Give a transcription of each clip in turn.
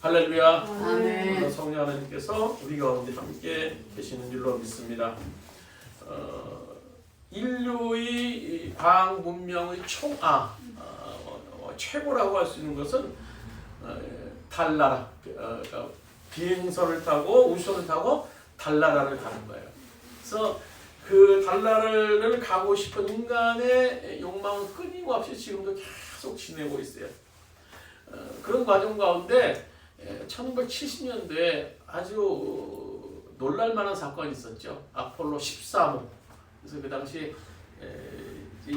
할렐루야. 아멘. 성령 하나님께서 우리 가운데 함께 계시는 줄로 믿습니다. 인류의 과학 문명의 최고라고 할 수 있는 것은 달나라, 그러니까 비행선을 타고 우주선을 타고 달나라를 가는 거예요. 그래서 그 달나라를 가고 싶은 인간의 욕망은 끊임없이 지금도 계속 지내고 있어요. 그런 과정 가운데 1970년대에 아주 놀랄만한 사건이 있었죠. 아폴로 13호. 그래서 그 당시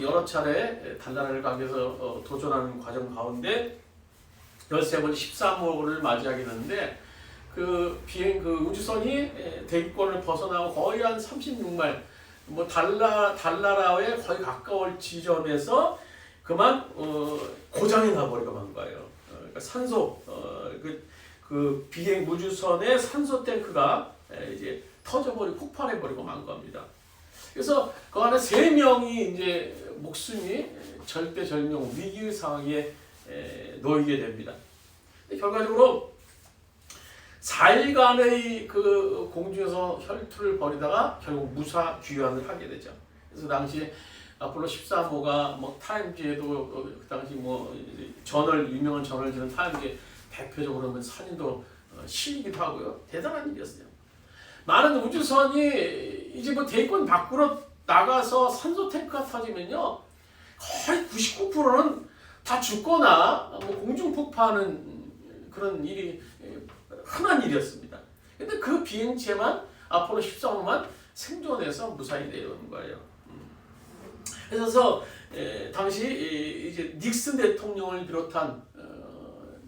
여러 차례 달나라를 가기 위해서 도전하는 과정 가운데 13번 13호를 맞이하게 되는데 그 우주선이 대기권을 벗어나고 거의 한 36마일 달나라에 거의 가까울 지점에서 그만 고장이 나버리고 만 거예요. 그러니까 산소 그 비행 우주선의 산소 탱크가 이제 터져버리고 폭발해버리고 만 겁니다. 그래서 그 안에 3명이 이제 목숨이 절대절명 위기 상황에 놓이게 됩니다. 결과적으로 4일간의 그 공중에서 혈투를 벌이다가 결국 무사 귀환을 하게 되죠. 그래서 당시 아폴로 13호가 뭐 타임지에도 그 당시 뭐 유명한 저널지는 타임지에 대표적으로 보면 산인도 실리기도 하고요. 대단한 일이었어요. 많은 우주선이 이제 뭐 대기권 밖으로 나가서 산소 탱크가 터지면요 거의 99%는 다 죽거나 뭐 공중 폭파하는 그런 일이 흔한 일이었습니다. 근데 그 비행체만 아폴로 13호만 생존해서 무사히 내려오는 거예요. 그래서 당시 이제 닉슨 대통령을 비롯한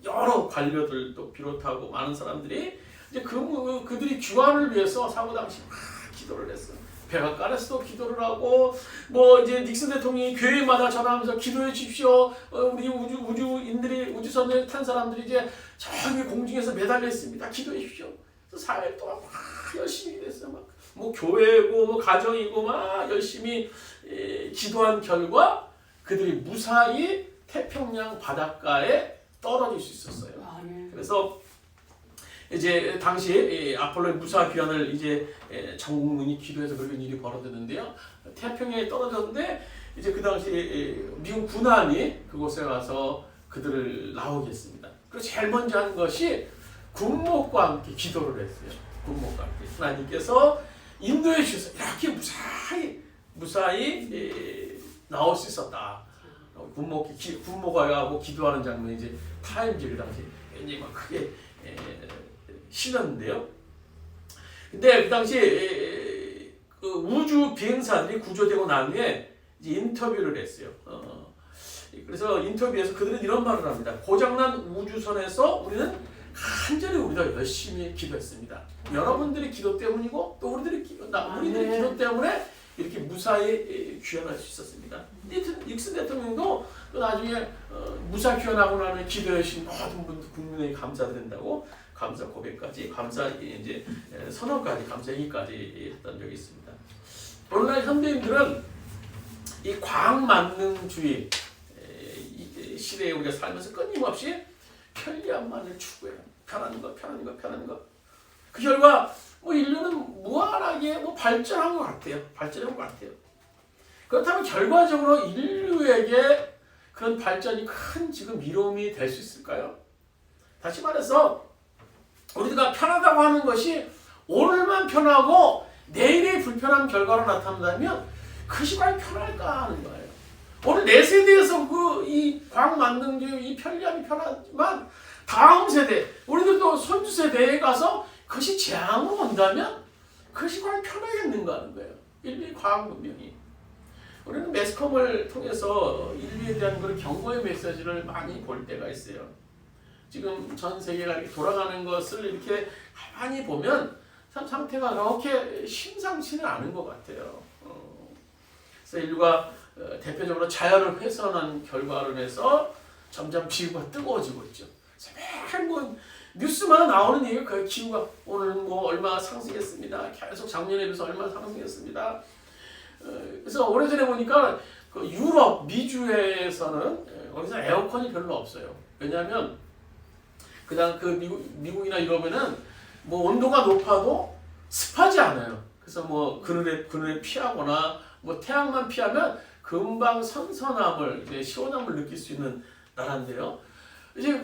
여러 관료들도 비롯하고 많은 사람들이 이제 그들이 귀환을 위해서 사고 당시 막 기도를 했어요. 백악관에서도 기도를 하고 뭐 이제 닉슨 대통령이 교회마다 전화하면서 기도해 주십시오. 우리 우주인들이 우주선을 탄 사람들이 이제 저기 공중에서 매달려 있습니다. 기도해 주십시오. 그래서 4일 동안 막 열심히 했어요. 뭐 교회고 뭐 가정이고 막 열심히 기도한 결과 그들이 무사히 태평양 바닷가에 떨어질 수 있었어요. 그래서 이제 당시 아폴로의 무사 귀환을 이제 전국민이 기도해서 그런 일이 벌어졌는데요. 태평양에 떨어졌는데 이제 그 당시 미국 군함이 그곳에 가서 그들을 나오게 했습니다. 그리고 제일 먼저 한 것이 군목과 함께 기도를 했어요. 군목과 함께 하나님께서 인도해 주셔서 이렇게 무사히 나올 수 있었다. 군목과 하고 기도하는 장면이 이제 타임지를 당시 굉장히 막 크게 실렸는데요. 근데 그 당시 그 우주 비행사들이 구조되고 난 후에 이제 인터뷰를 했어요. 그래서 인터뷰에서 그들은 이런 말을 합니다. 고장난 우주선에서 우리는 간절히 우리가 열심히 기도했습니다. 여러분들의 기도 때문이고 또 우리들의 기도 때문에 이렇게 무사히 귀환할 수 있었습니다. 닉슨 대통령도 또 나중에 무사 귀환하고 나면 기도해 주신 모든 분들 국민에게 감사드린다고 감사 고백까지 이제 선언까지 감사 얘기까지 했던 적이 있습니다. 오늘날 현대인들은 이 과학 만능주의 시대에 우리가 살면서 끊임없이 편리함만을 추구해요. 편한 거. 그 결과 뭐 인류는 무한하게 발전한 것 같아요. 그렇다면 결과적으로 인류에게 그런 발전이 큰 지금 이로움이 될 수 있을까요? 다시 말해서 우리가 편하다고 하는 것이 오늘만 편하고 내일의 불편한 결과로 나타난다면 그것이 과연 편할까 하는 거예요. 오늘 내 세대에서 이 과학 만능주의 이 편리함이 편하지만 다음 세대, 우리들도 손주 세대에 가서 그것이 재앙으로 온다면 그것이 과연 편하겠는가 하는 거예요. 인류의 과학 문명이. 우리는 매스컴을 통해서 인류에 대한 그런 경고의 메시지를 많이 볼 때가 있어요. 지금 전 세계가 이렇게 돌아가는 것을 이렇게 가만히 보면 참 상태가 그렇게 심상치는 않은 것 같아요. 그래서 인류가 대표적으로 자연을 훼손한 결과로 인해서 점점 지구가 뜨거워지고 있죠. 매일 뉴스마다 나오는 얘기가 그 기후가 오늘 얼마 상승했습니다. 계속 작년에 비해서 얼마 상승했습니다. 그래서 오래전에 보니까 그 유럽 미주에서는 거기서 에어컨이 별로 없어요. 왜냐하면 그다음 그 미국이나 유럽에는 뭐 온도가 높아도 습하지 않아요. 그래서 뭐 그늘에 피하거나 뭐 태양만 피하면 금방 선선함을 이제 시원함을 느낄 수 있는 나라인데요. 이제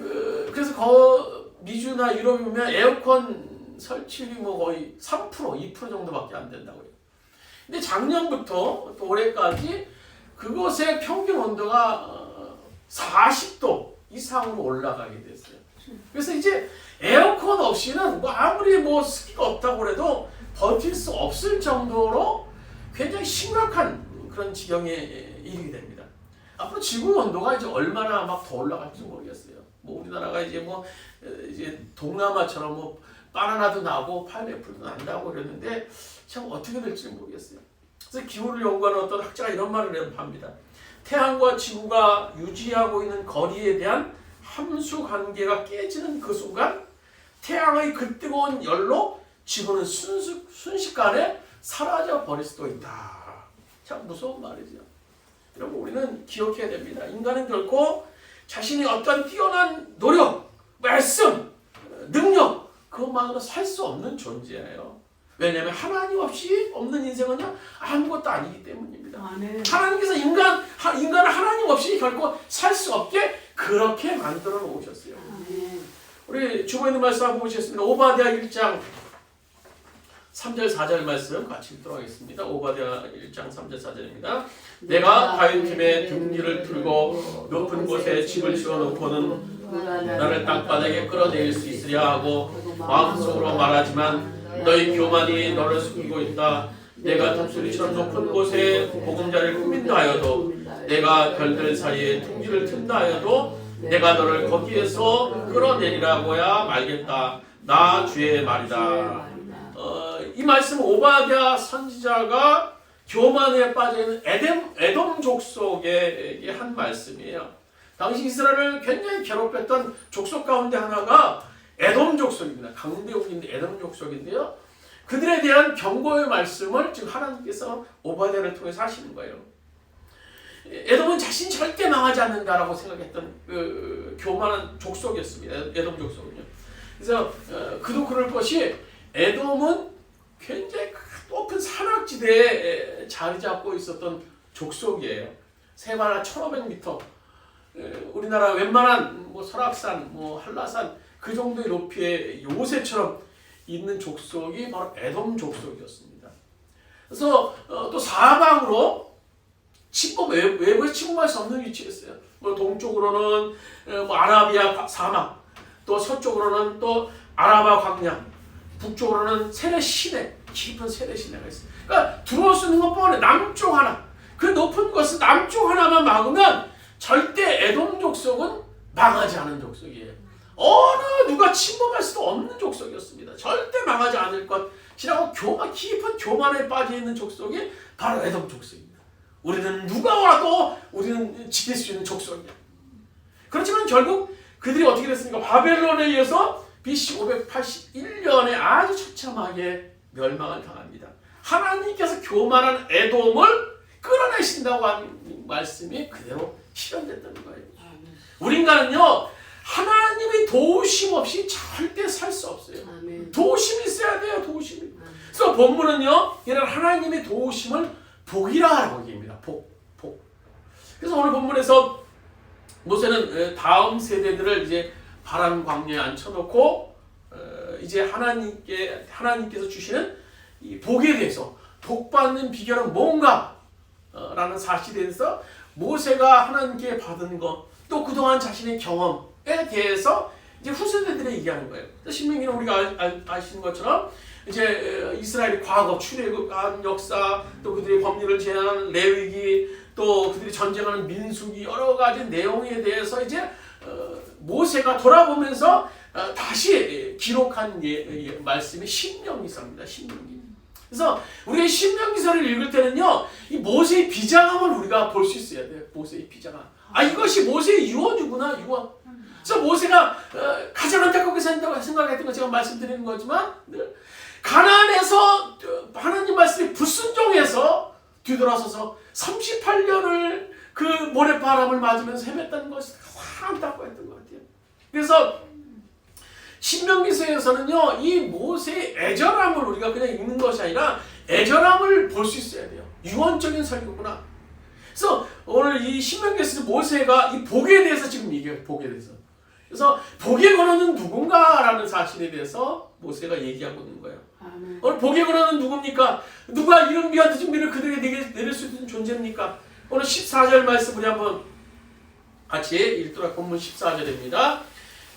그래서 미주나 유럽에 보면 에어컨 설치율이 뭐 거의 3%, 2% 정도밖에 안 된다고 해요. 근데 작년부터 또 올해까지 그곳의 평균 온도가 40도 이상으로 올라가게 됐어요. 그래서 이제 에어컨 없이는 뭐 아무리 뭐 습기가 없다고 해도 버틸 수 없을 정도로 굉장히 심각한 그런 지경에 이르게 됩니다. 앞으로 지구 온도가 이제 얼마나 막 더 올라갈지 모르겠어요. 뭐 우리나라가 이제 뭐 이제 동남아처럼 뭐 바나나도 나고 파인애플도 난다고 그랬는데 참 어떻게 될지 모르겠어요. 그래서 기후를 연구하는 어떤 학자가 이런 말을 합니다. 태양과 지구가 유지하고 있는 거리에 대한 함수 관계가 깨지는 그 순간 태양의 그 뜨거운 열로 지구는 순식간에 사라져 버릴 수도 있다. 참 무서운 말이죠. 여러분 우리는 기억해야 됩니다. 인간은 결코 자신이 어떤 뛰어난 노력, 말씀, 능력 그것만으로 살 수 없는 존재예요. 왜냐하면 하나님 없이 없는 인생은요 아무것도 아니기 때문입니다. 하나님께서 인간을 하나님 없이 결코 살 수 없게 그렇게 만들어 놓으셨어요. 우리 주보에 있는 말씀 한번 보시겠습니다. 오바댜 1장 3절 4절 말씀 같이 읽도록 하겠습니다. 오바댜 1장 3절 4절입니다. 내가 바위틈에 둥지를 틀고 높은 곳에 집을 지어놓고는 나를 땅바닥에 끌어내릴 수 있으랴 하고 마음속으로 말하지만 너희 교만이 너를 숨기고 있다. 내가 독수리처럼 높은 곳에 보금자리를 꾸민다 하여도 내가 별들 사이에 둥지를 튼다 하여도 내가 너를 거기에서 끌어내리라고야 말겠다. 나 주의 말이다. 이 말씀은 오바댜 선지자가 교만에 빠져있는 에돔 족속의 한 말씀이에요. 당시 이스라엘을 굉장히 괴롭혔던 족속 가운데 하나가 에돔 족속입니다. 강대국인데 에돔 족속인데요. 그들에 대한 경고의 말씀을 지금 하나님께서 오바댜를 통해서 하시는 거예요. 에돔은 자신이 절대 망하지 않는다라고 생각했던 그 교만한 족속이었습니다. 에돔 족속은요. 그래서 그도 그럴 것이 에돔은 굉장히 높은 산악지대에 자리 잡고 있었던 족속이에요. 세마나 1,500m. 우리나라 웬만한 뭐 설악산, 뭐 한라산 그 정도의 높이의 요새처럼 있는 족속이 바로 에돔 족속이었습니다. 그래서 또 사방으로 외부에서 침범할 수 없는 위치였어요. 뭐 동쪽으로는 뭐 아라비아 사막, 또 서쪽으로는 또 아라바 광야, 북쪽으로는 세례 시내, 깊은 세례 시내가 있어요. 그러니까 들어올 수 있는 건 뻔해. 남쪽 하나, 그 높은 것은 남쪽 하나만 막으면 절대 에돔 족속은 망하지 않은 족속이에요. 어느 누가 침범할 수도 없는 족속이었습니다. 절대 망하지 않을 것이라고 깊은 교만에 빠져있는 족속이 바로 에돔 족속입니다. 우리는 누가 와도 우리는 지킬 수 있는 족속이야. 그렇지만 결국 그들이 어떻게 됐습니까? 바벨론에 의해서 BC 581년에 아주 처참하게 멸망을 당합니다. 하나님께서 교만한 에돔을 끌어내신다고 한 말씀이 그대로 실현됐다는 거예요. 우리 인간은요 하나님의 도우심 없이 절대 살 수 없어요. 도우심이 있어야 돼요. 도우심이. 그래서 본문은요 이런 하나님의 도우심을 복이라고 얘기합니다. 복. 그래서 오늘 본문에서 모세는 다음 세대들을 이제 바람 광야에 앉혀놓고 이제 하나님께서 주시는 이 복에 대해서 복 받는 비결은 뭔가 라는 사실에 대해서 모세가 하나님께 받은 것 또 그동안 자신의 경험에 대해서 이제 후세대들에 얘기하는 거예요. 신명기는 우리가 아시는 것처럼 이제 이스라엘의 과거 출애굽한 역사 또 그들의 법률을 제한하는 레위기 또 그들이 전쟁하는 민수기 여러 가지 내용에 대해서 이제 모세가 돌아보면서 다시 기록한 말씀이 신명기서입니다. 신명기. 그래서 우리가 신명기서를 읽을 때는요, 이 모세의 비장함을 우리가 볼 수 있어야 돼요. 모세의 비장함. 이것이 모세의 유언이구나, 유언. 그래서 모세가 가장 안타깝게 생각했던 거 제가 말씀드리는 거지만 가나안에서 하나님 말씀에 불순종해서 뒤돌아서서 38년을 그 모래바람을 맞으면서 헤맸다는 것이 안타까웠던 것 같아요. 그래서 신명기서에서는요, 이 모세의 애절함을 우리가 그냥 읽는 것이 아니라 애절함을 볼 수 있어야 돼요. 유언적인 설교구나. 그래서 오늘 이 신명기에서 모세가 이 복에 대해서 지금 얘기해요. 복에 대해서. 그래서 복의 근원은 누군가라는 사실에 대해서 모세가 얘기하고 있는 거예요. 아멘. 오늘 복의 근원은 누굽니까? 누가 이른 비와 늦은 비를 그들에게 내릴 수 있는 존재입니까? 오늘 14절 말씀 우리 한번 같이 읽도록 본문 14절입니다.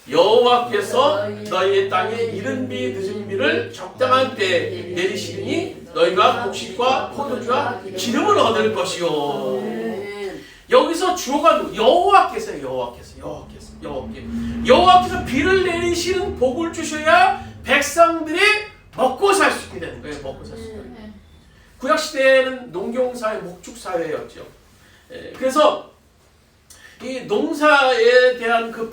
여호와께서 너희의 땅에 이른 비 늦은 비를 적당한 때에 내리시니 너희가 곡식과 포도주와 기름을 얻을 것이요. 여기서 주어가 여호와께서 비를 내리시는 복을 주셔야 백성들이 먹고 살 수 있게 되는 거예요. 먹고 살 수 있게 되는 거예요. 구약 시대에는 농경사회, 목축사회였죠. 그래서 이 농사에 대한 그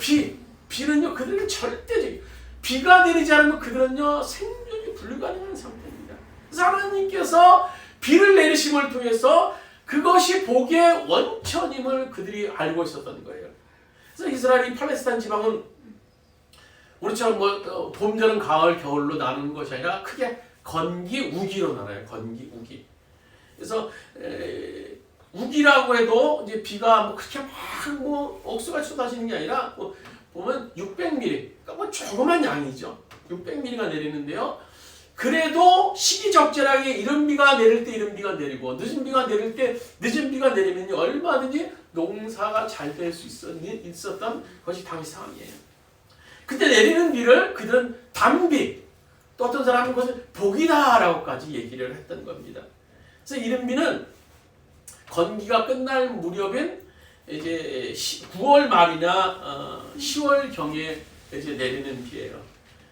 비는요, 그들은 절대적인, 비가 내리지 않으면 그들은요, 생존이 불가능한 상태입니다. 그래서 하나님께서 비를 내리심을 통해서 그것이 복의 원천임을 그들이 알고 있었던 거예요. 그래서 이스라엘이 팔레스타인 지방은 우리처럼 봄, 여름, 가을, 겨울로 나누는 것이 아니라 크게 건기, 우기로 나눠요. 건기, 우기. 그래서 우기라고 해도 이제 비가 그렇게 막 억수같이 쏟아지는 게 아니라 보면 600mm, 그러니까 조그만 양이죠. 600mm가 내리는데요. 그래도 시기적절하게 이른 비가 내릴 때 이른 비가 내리고 늦은 비가 내릴 때 늦은 비가 내리면 얼마든지 농사가 잘 될 수 있었던 것이 당시 상황이에요. 그때 내리는 비를 그들은 단비, 또 어떤 사람은 그것을 복이다라고까지 얘기를 했던 겁니다. 그래서 이른 비는 건기가 끝날 무렵인 이제 9월 말이나 10월 경에 이제 내리는 비예요.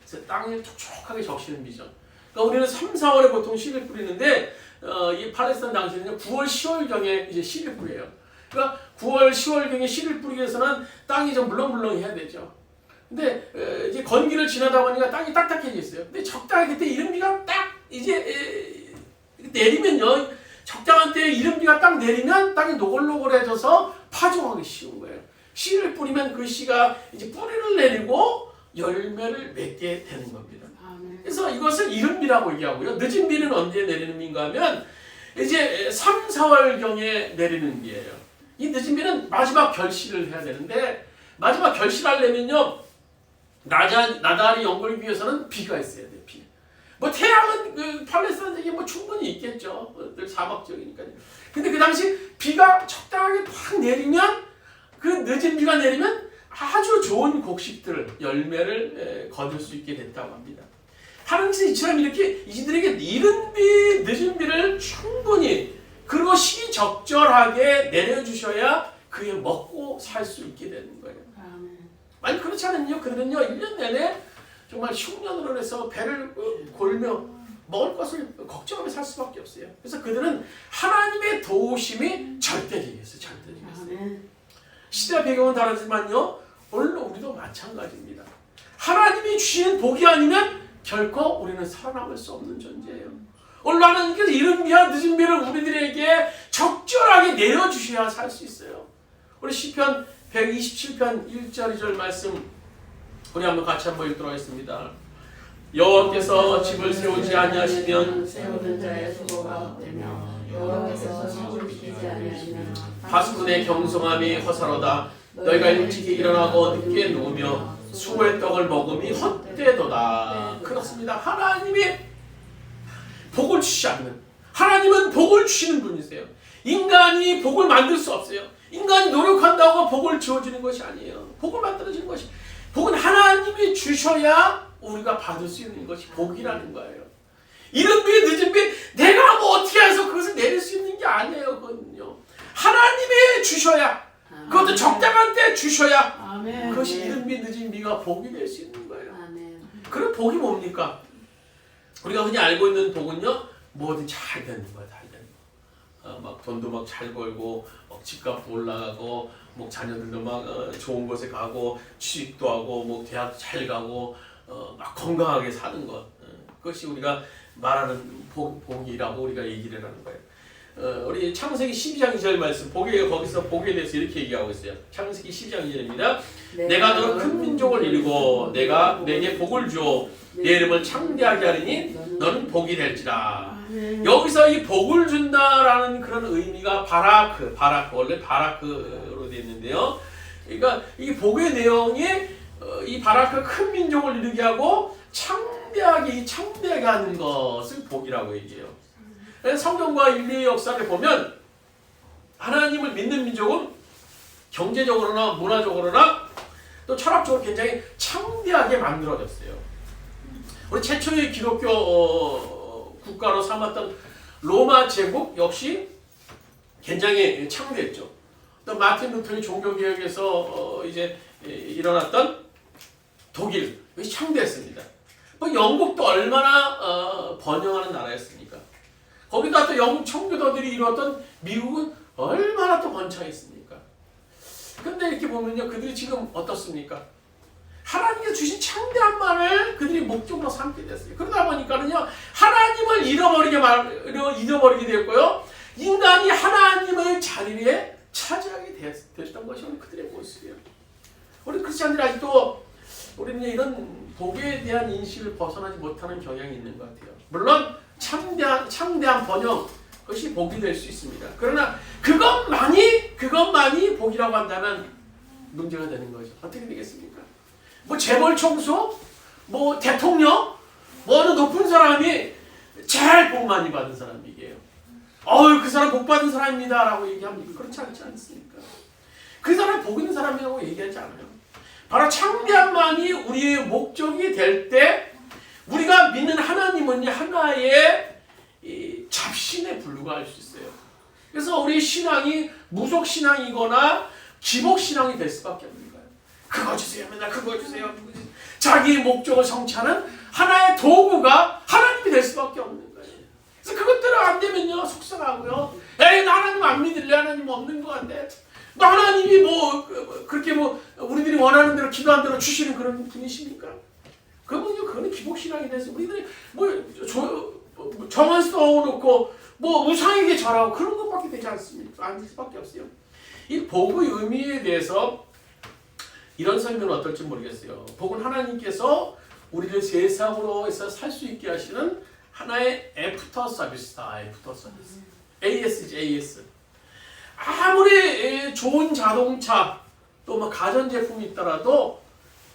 그래서 땅에 촉촉하게 적시는 비죠. 그러니까 우리는 3, 4월에 보통 씨를 뿌리는데 이 팔레스타인 당시에는 9월, 10월 경에 이제 씨를 뿌려요. 그러니까 9월, 10월 경에 씨를 뿌리기 위해서는 땅이 좀 물렁물렁해야 되죠. 근데 이제 건기를 지나다 보니까 땅이 딱딱해졌어요. 근데 적당히 그때 이른 비가 딱 이제 내리면요, 적당한 때에 이른 비가 딱 내리면 땅이 노골노골해져서 파종하기 쉬운 거예요. 씨를 뿌리면 그 씨가 이제 뿌리를 내리고 열매를 맺게 되는 겁니다. 그래서 이것을 이른 비라고 얘기하고요. 늦은 비는 언제 내리는 비인가 하면 이제 3, 4월 경에 내리는 비예요. 이 늦은 비는 마지막 결실을 해야 되는데 마지막 결실하려면요, 나달이 연결하기 위해서는 비가 있어야 돼요. 비. 태양은 팔레스타인 지역에 충분히 있겠죠. 늘 사막 지역이니까요. 근데 그 당시 비가 적당하게 팍 내리면, 그 늦은 비가 내리면 아주 좋은 곡식들, 열매를 거둘 수 있게 됐다고 합니다. 하나님께서 이처럼 이렇게 이들에게 이른 비, 늦은 비를 충분히 그리고 시기적절하게 내려주셔야 그에 먹고 살 수 있게 되는 거예요. 아니 그렇지 않으면요, 그들은요 1년 내내 정말 흉년으로 해서 배를 골며 먹을 것을 걱정하며 살 수밖에 없어요. 그래서 그들은 하나님의 도우심이 절대적이었어요. 절대적이었어요. 시대 배경은 다르지만요, 오늘 우리도 마찬가지입니다. 하나님이 주시는 복이 아니면 결코 우리는 살아남을 수 없는 존재예요. 오늘 하나님께서 이른 비와 늦은 비를 우리들에게 적절하게 내려주셔야 살 수 있어요. 우리 시편 127편 1절 2절 말씀 우리 한번 같이 한번 읽도록 하겠습니다. 여호와께서 집을 세우지 아니하시면 세우는 자의 수고가 되며 여호와께서 성을 지키지 아니하시면 파수꾼의 경성함이 허사로다. 너희가 일찍이 일어나고 늦게 누우며 수고의 떡을 먹음이 헛되도다. 그렇습니다. 하나님이 복을 주시지 않는, 하나님은 복을 주시는 분이세요. 인간이 복을 만들 수 없어요. 인간이 노력한다고 복을 지어주는 것이 아니에요. 복을 만들어주는 것이, 복은 하나님이 주셔야 우리가 받을 수 있는 것이 복이라는 거예요. 이른 비 늦은 비 내가 어떻게 해서 그것을 내릴 수 있는 게 아니에요. 그거는요, 하나님이 주셔야, 그것도 적당한 때 주셔야 그것이 이른 비 늦은 비가 복이 될 수 있는 거예요. 그럼 복이 뭡니까? 우리가 흔히 알고 있는 복은요, 뭐든 잘 되는 거야. 잘 되는 거. 막 돈도 막 잘 벌고, 집값도 올라가고, 뭐 자녀들도 막 좋은 곳에 가고, 취직도 하고, 뭐 대학도 잘 가고, 막 건강하게 사는 것. 그것이 우리가 말하는 복이라고 우리가 얘기를 하는 거예요. 우리 창세기 12장 2절 말씀 거기서 복에 대해서 이렇게 얘기하고 있어요. 창세기 12장 2절입니다. 내가 너로 큰 민족을 이루고 내가 내게 복을 주어 내 이름을 창대하게 하리니 너는 복이 될지라. 여기서 이 복을 준다라는 그런 의미가 바라크 원래 바라크로 되어 있는데요. 그러니까 이 복의 내용이 이 바라크 큰 민족을 이루게 하고 창대하게 하는 것을 복이라고 얘기해요. 성경과 인류의 역사를 보면 하나님을 믿는 민족은 경제적으로나 문화적으로나 또 철학적으로 굉장히 창대하게 만들어졌어요. 우리 최초의 기독교 국가로 삼았던 로마 제국 역시 굉장히 창대했죠. 또 마틴 루터의 종교개혁에서 이제 일어났던 독일 이것이 창대했습니다. 뭐 영국도 얼마나 번영하는 나라였습니까? 거기다 또 영국 청교도들이 이루었던 미국은 얼마나 또 번창했습니까? 근데 이렇게 보면요, 그들이 지금 어떻습니까? 하나님께서 주신 창대함만을 그들이 목적으로 삼게 됐어요. 그러다 보니까는요, 하나님을 잃어버리게 되었고요, 인간이 하나님의 자리에 차지하게 됐던 것이 오늘 그들의 모습이에요. 우리 크리스찬들이 아직도 우리는 이런 복에 대한 인식을 벗어나지 못하는 경향이 있는 것 같아요. 물론 창대한 번영, 그것이 복이 될 수 있습니다. 그러나 그것만이 복이라고 한다면 문제가 되는 거죠. 어떻게 되겠습니까? 뭐 재벌 총수, 뭐 대통령, 뭐 어느 높은 사람이 제일 복 많이 받은 사람이에요. 그 사람 복 받은 사람입니다 라고 얘기합니까? 그렇지 않지 않습니까? 그 사람 복 있는 사람이라고 얘기하지 않아요. 바로 창대함만이 우리의 목적이 될 때 우리가 믿는 하나님은 하나의 잡신에 불과할 수 있어요. 그래서 우리 신앙이 무속신앙이거나 기복신앙이 될 수밖에 없는 거예요. 그거 주세요. 맨날 그거 주세요. 자기의 목적을 성취하는 하나의 도구가 하나님이 될 수밖에 없는 거예요. 그래서 그것대로 안 되면요, 속상하고요. 에이, 나 하나님 안 믿을래. 하나님 없는 것 같아. 하나님이 그렇게 우리들이 원하는 대로 기도한 대로 주시는 그런 분이십니까? 그거는 기복신앙이 돼서 우리들이 정한 써놓고 우상에게 절하고 그런 것밖에 되지 않습니까? 안 될 수밖에 없어요. 이 복의 의미에 대해서 이런 설명은 어떨지 모르겠어요. 복은 하나님께서 우리를 세상으로 해서 살 수 있게 하시는 하나의 애프터 서비스다. 애프터 서비스. AS지, AS. 아무리 좋은 자동차 또 가전제품이 있더라도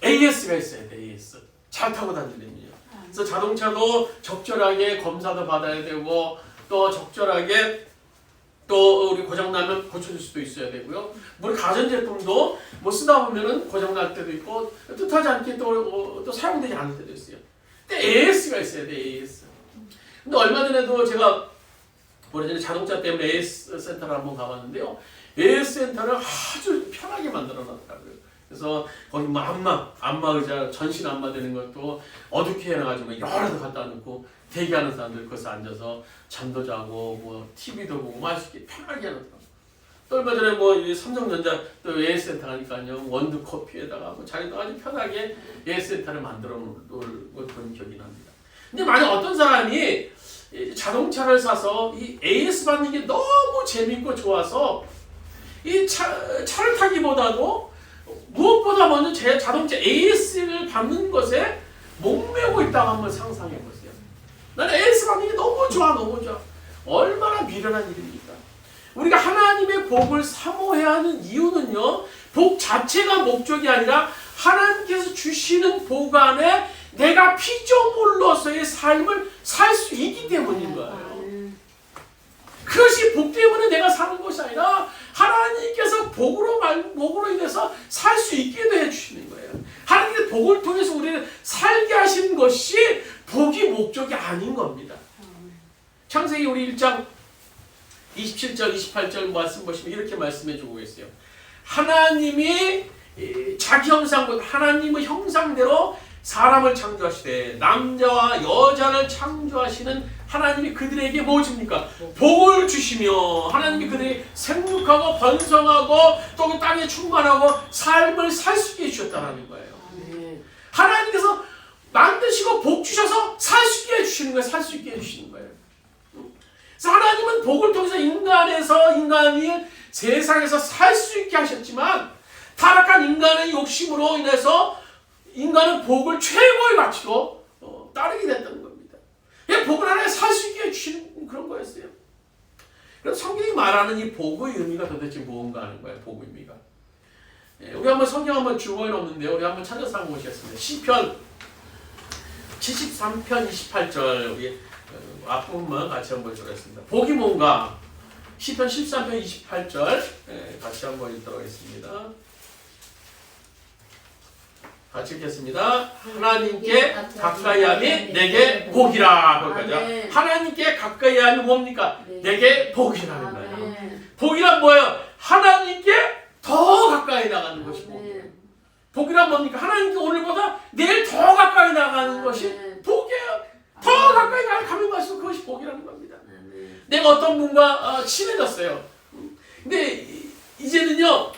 AS가 있어야 돼. AS. 잘 타고 다니려면요. 그래서 자동차도 적절하게 검사도 받아야 되고 또 적절하게 또 우리 고장나면 고쳐줄 수도 있어야 되고요. 우리 가전제품도 쓰다 보면은 고장날 때도 있고 뜻하지 않게 또 사용되지 않을 때도 있어요. 근데 AS가 있어야 돼. AS. 근데 얼마 전에도 제가 오래전에 자동차 때문에 AS 센터를 한번 가봤는데요. AS 센터를 아주 편하게 만들어 놨더라고요. 그래서 거기 안마 의자, 전신 안마 되는 것도 어둡게 해놔가지고 여러 대 갖다 놓고 대기하는 사람들 거기서 앉아서 잠도 자고 TV도 보고 맛있게 편하게 해놨더라고요. 또 얼마 전에 삼성전자 또 AS 센터 가니까요, 원두 커피에다가 자기도 아주 편하게 AS 센터를 만들어 놓은 그런 기억이 납니다. 근데 만약 어떤 사람이 자동차를 사서 이 AS 받는 게 너무 재밌고 좋아서 이 차를 타기보다도 무엇보다 먼저 제 자동차 AS를 받는 것에 목매고 있다고 한번 상상해 보세요. 나는 AS 받는 게 너무 좋아, 너무 좋아. 얼마나 미련한 일입니까? 우리가 하나님의 복을 사모해야 하는 이유는요, 복 자체가 목적이 아니라 하나님께서 주시는 복 안에 내가 피조물로서의 삶을 살 수 있기 때문인 거예요. 그것이 복 때문에 내가 사는 것이 아니라 하나님께서 복으로 인해서 살 수 있게도 해주시는 거예요. 하나님의 복을 통해서 우리를 살게 하시는 것이 복이 목적이 아닌 겁니다. 창세기 우리 1장 27절 28절 말씀 보시면 이렇게 말씀해 주고 계세요. 하나님이 자기 형상보다 하나님의 형상대로 사람을 창조하시되 남자와 여자를 창조하시는 하나님이 그들에게 뭐 줍니까? 복을 주시며 하나님이 그들이 생육하고 번성하고 또 땅에 충만하고 삶을 살 수 있게 해주셨다는 거예요. 하나님께서 만드시고 복 주셔서 살 수 있게 해주시는 거예요. 살 수 있게 해주시는 거예요. 그래서 하나님은 복을 통해서 인간이 세상에서 살 수 있게 하셨지만 타락한 인간의 욕심으로 인해서 인간은 복을 최고의 가치로 따르게 됐다는 겁니다. 복을 하나에 살 수 있게 주시는 그런 거였어요. 그래서 성경이 말하는 이 복의 의미가 도대체 무언가 하는 거예요. 복의 의미가. 우리 한번 성경 한번 주보에 넣었는데요. 우리 한번 찾아서 한번 보시겠습니다. 시편 73편 28절 우리 앞부분만 같이 한번 보겠습니다. 복이 뭔가? 시편 13편 28절 같이 한번 읽도록 하겠습니다. 같이 읽겠습니다. 하나님께 가까이함이 내게 복이라. 거기까지. 하나님께 가까이함이 뭡니까? 내게 복이라는 거예요. 복이란 뭐예요? 하나님께 더 가까이 나가는 것이 복이에요. 복이란 뭡니까? 하나님께 오늘보다 내일 더 가까이 나가는 것이 복이에요. 더 가까이 가면 갈수록 그것이 복이라는 겁니다. 내가 어떤 분과 친해졌어요. 근데 이제는요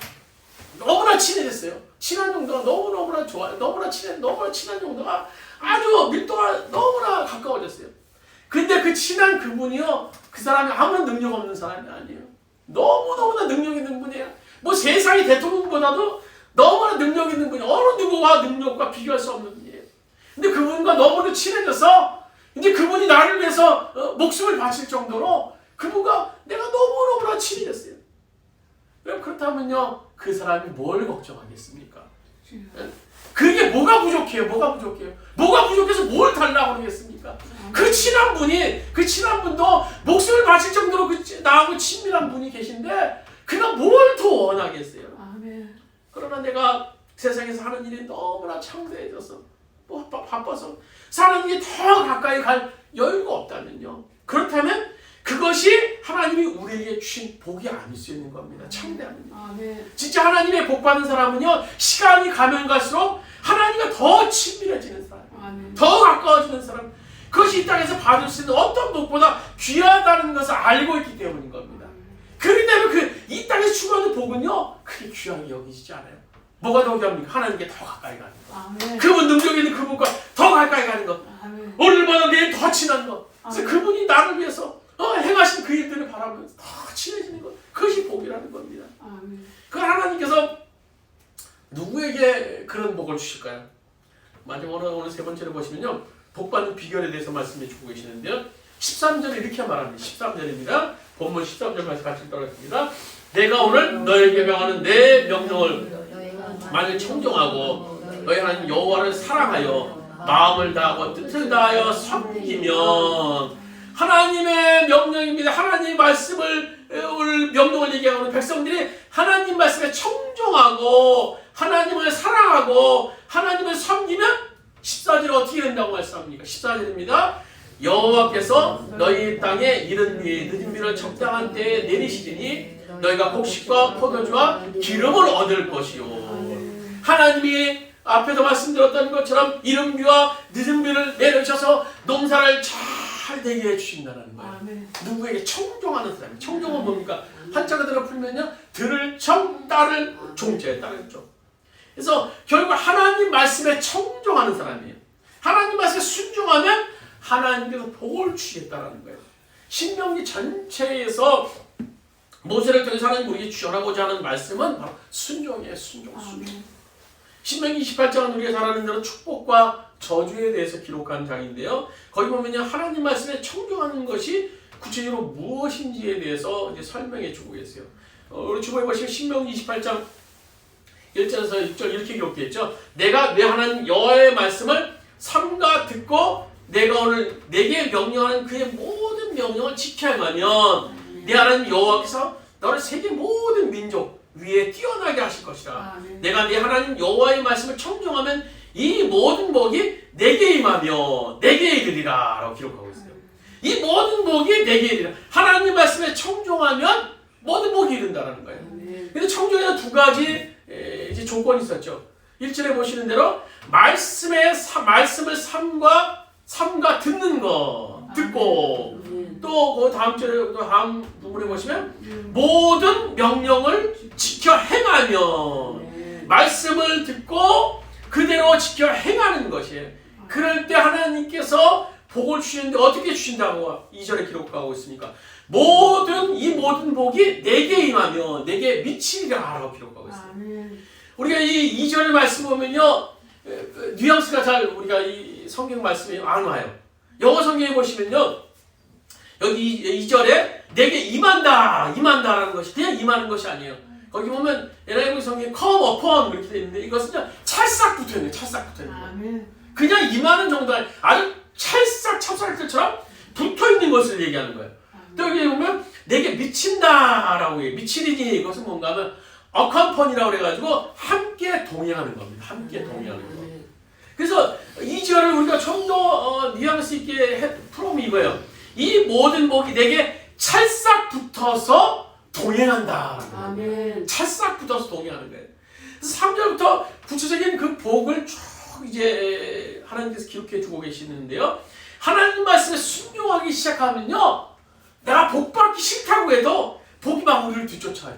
너무나 친해졌어요. 친한 정도가 너무나 좋아요. 너무나 친한 정도가 아주 밀도가 너무나 가까워졌어요. 근데 그 친한 그분이요, 그 사람이 아무런 능력 없는 사람이 아니에요. 너무나 능력 있는 분이에요. 뭐 세상의 대통령보다도 너무나 능력 있는 분이에요. 어느 누구와 능력과 비교할 수 없는 분이에요. 근데 그분과 너무나 친해져서 이제 그분이 나를 위해서 목숨을 바칠 정도로 그분과 내가 너무나 친해졌어요. 그렇다면요, 그 사람이 뭘 걱정하겠습니까? 그게 뭐가 부족해요? 뭐가 부족해서 뭘 달라고 그러겠습니까? 그 친한 분도 목숨을 바칠 정도로 나하고 친밀한 분이 계신데 그가 뭘 더 원하겠어요? 아멘. 그러나 내가 세상에서 하는 일이 너무나 창대해져서 바빠서 사는 게 더 가까이 갈 여유가 없다면요, 그렇다면 그것이 하나님이 우리에게 주신 복이 아닐 수 있는 겁니다. 창대합니다. 진짜 하나님의 복 받는 사람은요, 시간이 가면 갈수록 하나님과 더 친밀해지는 사람, 더 가까워지는 사람, 그것이 이 땅에서 받을 수 있는 어떤 복보다 귀하다는 것을 알고 있기 때문인 겁니다. 그렇기 때문에 이 땅에서 추구하는 복은요, 그렇게 귀하게 여기지지 않아요. 뭐가 더 귀합니까? 하나님께 더 가까이 가는 것. 그분 능력 있는 그분과 더 가까이 가는 것. 오늘보다 내일 더 친한 것. 그래서 그분이 나를 위해서 행하신 그 일들을 바라보면서 더 친해지는 것. 그것이 복이라는 겁니다. 그걸 하나님께서 누구에게 그런 복을 주실까요? 마지막으로 오늘 세 번째로 보시면요, 복받는 비결에 대해서 말씀해 주고 계시는데요, 13절에 이렇게 말합니다. 13절입니다. 본문 13절 말씀 같이 읽도록하겠습니다. 내가 오늘 너에게 명하는 내 명령을 만일 청종하고 너희 하나님 여호와를 사랑하여 마음을 다하고 뜻을 다하여 섬기면, 하나님의 명령입니다. 하나님의 말씀을 오늘 명령을 얘기하는 백성들이 하나님 말씀에 청종하고 하나님을 사랑하고 하나님을 섬기면 14절에 어떻게 된다고 말씀합니까? 14절입니다. 여호와께서 너희 땅에 이른 비 늦은 비를 적당한 때에 내리시리니 너희가 곡식과 포도주와 기름을 얻을 것이요. 하나님이 앞에서 말씀드렸던 것처럼 이른 비와 늦은 비를 내리셔서 농사를 잘 되게 해주신다는 거예요. 누구에게? 청종하는 사람이. 청종은 뭡니까? 한자 그대로 풀면요, 들을 청, 따를 종자에 따른 종. 그래서 결국 하나님 말씀에 청종하는 사람이에요. 하나님 말씀에 순종하면 하나님께서 복을 주시겠다는 거예요. 신명기 전체에서 모세를 통해서 하나님 우리에게 주셔나고자 하는 말씀은 바로 순종이에요. 순종. 신명기 28장은 우리가 잘 아는 대로 축복과 저주에 대해서 기록한 장인데요, 거기 보면요, 하나님 말씀에 청종하는 것이 구체적으로 무엇인지에 대해서 이제 설명해 주고 계세요. 우리 주보에 보시면 신명기 28장 1절에서 6절 이렇게 기록되어 있죠. 내가 내 하나님 여호와의 말씀을 삼가 듣고 내가 오늘 내게 명령하는 그의 모든 명령을 지켜 행하면 내 하나님 여호와께서 너를 세계 모든 민족 위에 뛰어나게 하실 것이라. 내가 내 하나님 여호와의 말씀을 청종하면 이 모든 복이 내게 임하며 내게 이르리라 라고 기록하고 있어요. 이 모든 복이 내게 이르리라. 하나님 말씀에 청종하면 모든 복이 이른다는 거예요. 근데 청종에는 두 가지 이제 조건이 있었죠. 1절에 보시는 대로 말씀을 삼가 듣는 거, 듣고, 또 그 다음 절에, 다음 부분에 보시면 모든 명령을 지켜 행하면, 말씀을 듣고 그대로 지켜 행하는 것이에요. 그럴 때 하나님께서 복을 주시는데 어떻게 주신다고 2절에 기록하고 있습니까? 이 모든 복이 내게 임하며 내게 미치리라 라고 기록하고 있습니다. 아멘. 우리가 이 2절의 말씀 보면요, 뉘앙스가 잘 우리가 이 성경 말씀에 안 와요. 영어 성경에 보시면요, 여기 2절에 내게 임한다라는 것이 그냥 임하는 것이 아니에요. 거기 보면 NIV 성경에 come upon 이렇게 되어 있는데 이것은 그냥 찰싹 붙어 있는 거예요. 아멘. 그냥 임하는 정도가 아니라 아주 찹쌀들처럼 붙어 있는 것을 얘기하는 거예요. 또 여기 보면 내게 미친다라고 해요. 미치리니 이것은 뭔가 하면 accompany라고 그래가지고 함께 동행하는 겁니다. 함께 동행하는 거. 그래서 2절을 우리가 좀 더 뉘앙스 있게 풀어보면 이거예요. 이 모든 복이 내게 찰싹 붙어서 동행한다. 아멘. 찰싹 붙어서 동행하는 거예요. 그래서 3절부터 구체적인 그 복을 쭉 이제 하나님께서 기록해 주고 계시는데요. 하나님 말씀에 순종하기 시작하면요, 내가 복 받기 싫다고 해도 복이 막 우리를 뒤쫓아요.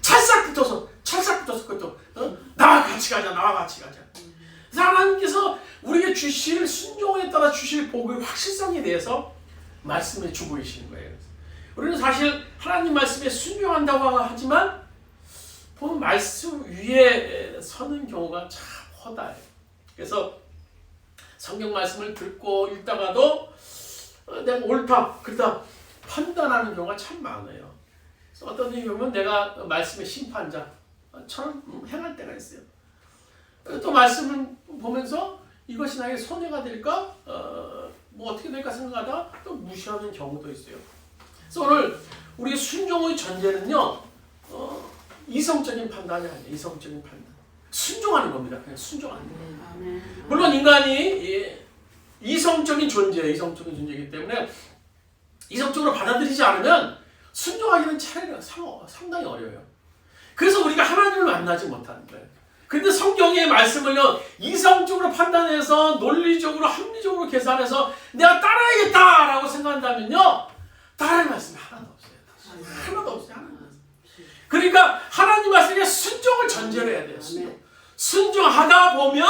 찰싹 붙어서 그것도 나와 같이 가자. 그래서 하나님께서 우리에게 주실 순종에 따라 주실 복의 확실성에 대해서 말씀을 주고 계시는 거예요. 우리는 사실 하나님 말씀에 순종한다고 하지만 보면 말씀 위에 서는 경우가 참 허다해요. 그래서 성경 말씀을 듣고 읽다가도 내가 옳다 그러다 판단하는 경우가 참 많아요. 그래서 어떤 일이 보면 내가 말씀의 심판자처럼 행할 때가 있어요. 또 말씀을 보면서 이것이 나에게 손해가 될까? 뭐 어떻게 될까 생각하다 또 무시하는 경우도 있어요. 그래서 오늘 우리 순종의 전제는요, 이성적인 판단이 아니에요. 이성적인 판단. 순종하는 겁니다. 그냥 순종하는 거예요. 물론 인간이 이성적인 존재예요. 이성적인 존재이기 때문에 이성적으로 받아들이지 않으면 순종하기는 상당히 어려워요. 그래서 우리가 하나님을 만나지 못하는 거예요. 그런데 성경의 말씀을요, 이성적으로 판단해서 논리적으로 합리적으로 계산해서 내가 따라야겠다라고 생각한다면요, 따라할 말씀이 하나도 없어요. 하나도 없어요. 그러니까 하나님 말씀에 순종을 전제로 해야 돼요. 순종하다 보면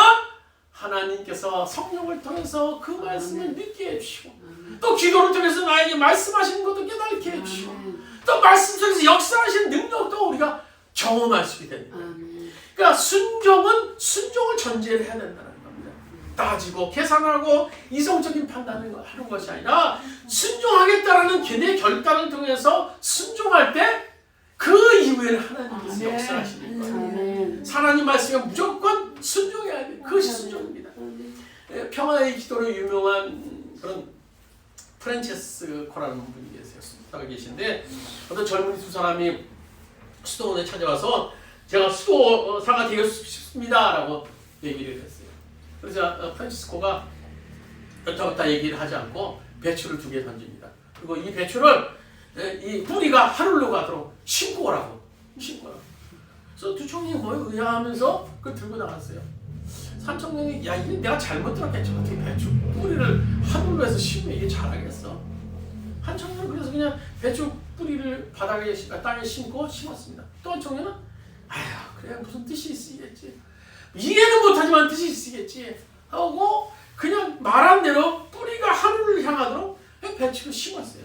하나님께서 성령을 통해서 그 말씀을 믿게 해주시고, 또 기도를 통해서 나에게 말씀하시는 것도 깨닫게 해주시고, 또 말씀 속에서 역사하시는 능력도 우리가 경험할 수 있게 됩니다. 그러니까 순종을 전제로 해야 된다는 겁니다. 따지고 계산하고 이성적인 판단을 하는 것이 아니라 순종하겠다라는 내 결단을 통해서 순종할 때 그 이후에는 하나님께서 역사하시는 거예요. 하나님 말씀에 무조건 순종해야 돼요. 그것이 순종입니다. 평화의 기도로 유명한 그런 프란체스코라는 분이 계세요. 수도사가 계신데 어떤 젊은이 두 사람이 수도원에 찾아와서 제가 수도사가 되고 싶습니다 라고 얘기를 했어요. 그래서 프란치스코가 여타부터 얘기를 하지 않고 배추를 2개 던집니다. 그리고 이 배추를 이 뿌리가 하늘로 가도록 심고 오라고. 그래서 두 청년이 뭐에 의아하면서 그걸 들고 나갔어요. 한 청년이 야 이게 내가 잘못 들었겠죠. 어떻게 배추 뿌리를 하늘로 해서 심으면 이게 자라겠어. 한 청년은 그래서 그냥 배추 뿌리를 땅에 심고 심었습니다. 또 한 청년은 아휴 그래 무슨 뜻이 있겠지. 이해는 못하지만 뜻이 있겠지 하고 그냥 말한 대로 뿌리가 하늘을 향하도록 배추를 심었어요.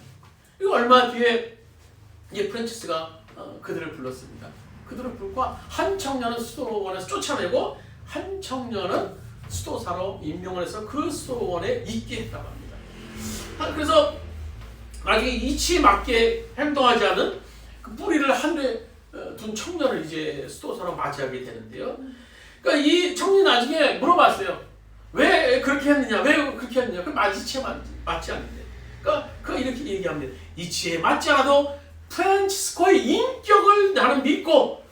그리고 얼마 뒤에 이 프란치스가 그들을 불렀습니다. 그들을 부르고 한 청년은 수도원에서 쫓아내고 한 청년은 수도사로 임명을 해서 그 수도원에 있게 했다고 합니다. 그래서 나중에 이치에 맞게 행동하지 않은 그 뿌리를 하늘에 둔 청년을 이제 수도사로 맞이하게 되는데요. 그러니까 이 청년이 나중에 물어봤어요. 왜 그렇게 했느냐? 그 이치에 맞지 않는데. 그러니까 이렇게 얘기합니다. 이치에 맞지 않아도 프란치스코의 인격을 나는 믿고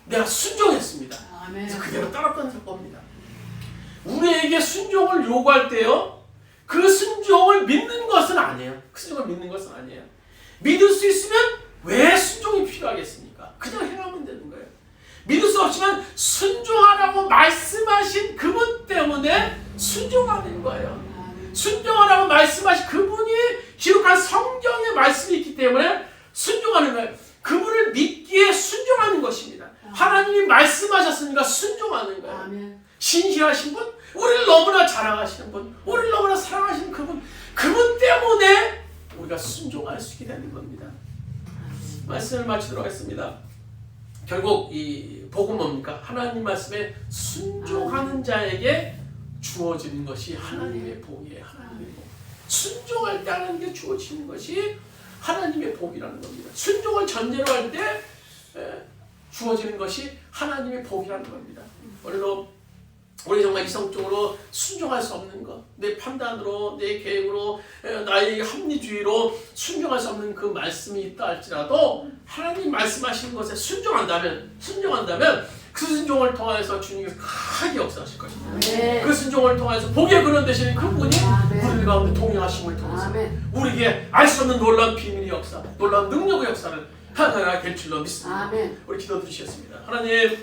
내가 순종했습니다. 그래서 그대로 따랐던 겁니다. 우리에게 순종을 요구할 때요, 그 순종을 믿는 것은 아니에요. 믿을 수 있으면 왜 순종이 필요하겠습니까? 그냥 행하면 되는 거예요. 믿을 수 없지만 순종하라고 말씀하신 그분 때문에 순종하는 거예요. 순종하라고 말씀하신 그분이 기록한 성경의 말씀이 있기 때문에 순종하는 거예요. 그분을 믿기에 순종하는 것입니다. 하나님이 말씀하셨으니까 순종하는 거예요. 신실하신 분, 우리를 너무나 자랑하시는 분, 우리를 너무나 사랑하시는 그분 때문에 우리가 순종할 수 있게 되는 겁니다. 말씀을 마치도록 하겠습니다. 결국 이 복은 뭡니까? 하나님 말씀에 순종하는 자에게 주어지는 것이 하나님의 복이에요. 하나님의 복. 순종할 때 하나님께 주어지는 것이 하나님의 복이라는 겁니다. 순종을 전제로 할 때 주어지는 것이 하나님의 복이라는 겁니다. 물론 우리 정말 이성적으로 순종할 수 없는 것, 내 판단으로, 내 계획으로, 나의 합리주의로 순종할 수 없는 그 말씀이 있다 할지라도 하나님 말씀하시는 것에 순종한다면 그 순종을 통해서 주님께서 크게 역사하실 것입니다. 네. 그 순종을 통해서 복의 근원 되시는 그분이 아멘. 우리 가운데 동행하심을 통해서 아멘. 우리에게 알 수 없는 놀라운 비밀의 역사, 놀라운 능력의 역사를 하나가 될 줄로 믿습니다. 아멘. 우리 기도 드리겠습니다. 하나님,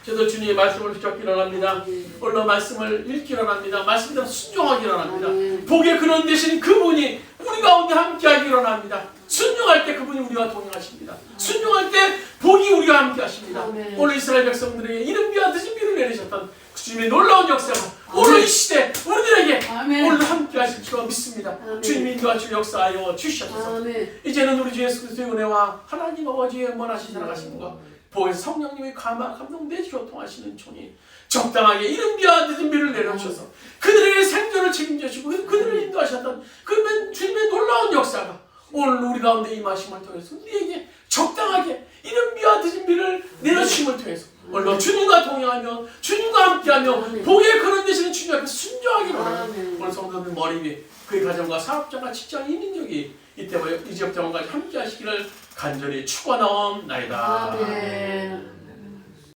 저도 주님의 말씀을 붙잡기를 원합니다. 오늘 말씀을 읽기를 원합니다. 말씀대로 순종하기를 원합니다. 아멘. 복의 근원 되시는 그분이 우리 가운데 함께하기를 원합니다. 순종할 때 그분이 우리와 동행하십니다. 순종할 때 복이 우리와 함께하십니다. 아멘. 오늘 이스라엘 백성들에게 이른 비와 늦은 비를 내리셨던 그 주님의 놀라운 역사가 오늘 이 시대 우리들에게 아멘. 오늘 함께하실 줄 믿습니다. 아멘. 주님이 인도하 주 역사하여 주시옵소서. 아멘. 이제는 우리 주 예수 그리스도의 은혜와 하나님 아버지의 원하신 살아가심과 보혜사 성령님의 감동 교통하시는 총이 적당하게 이른 비와 늦은 비를 내려주셔서 그들에게 생존을 책임져주시고 그들을 인도하셨던 그 주님의 놀라운 역사가 오늘 우리 가운데 임하심을 통해서 우리에게 적당하게 이른 비와 늦은 비를 내려주심을 통해서 오늘 주님과 동행하며 주님과 함께하며 복의 근원 되시는 주님 앞에 순종하기를 원하는 오늘 성도들 머리 위에 그의 가정과 사업장과 직장 이민족이 이때부터 이 지역 정원까지 함께 하시기를 간절히 축원하옵나이다. 아멘.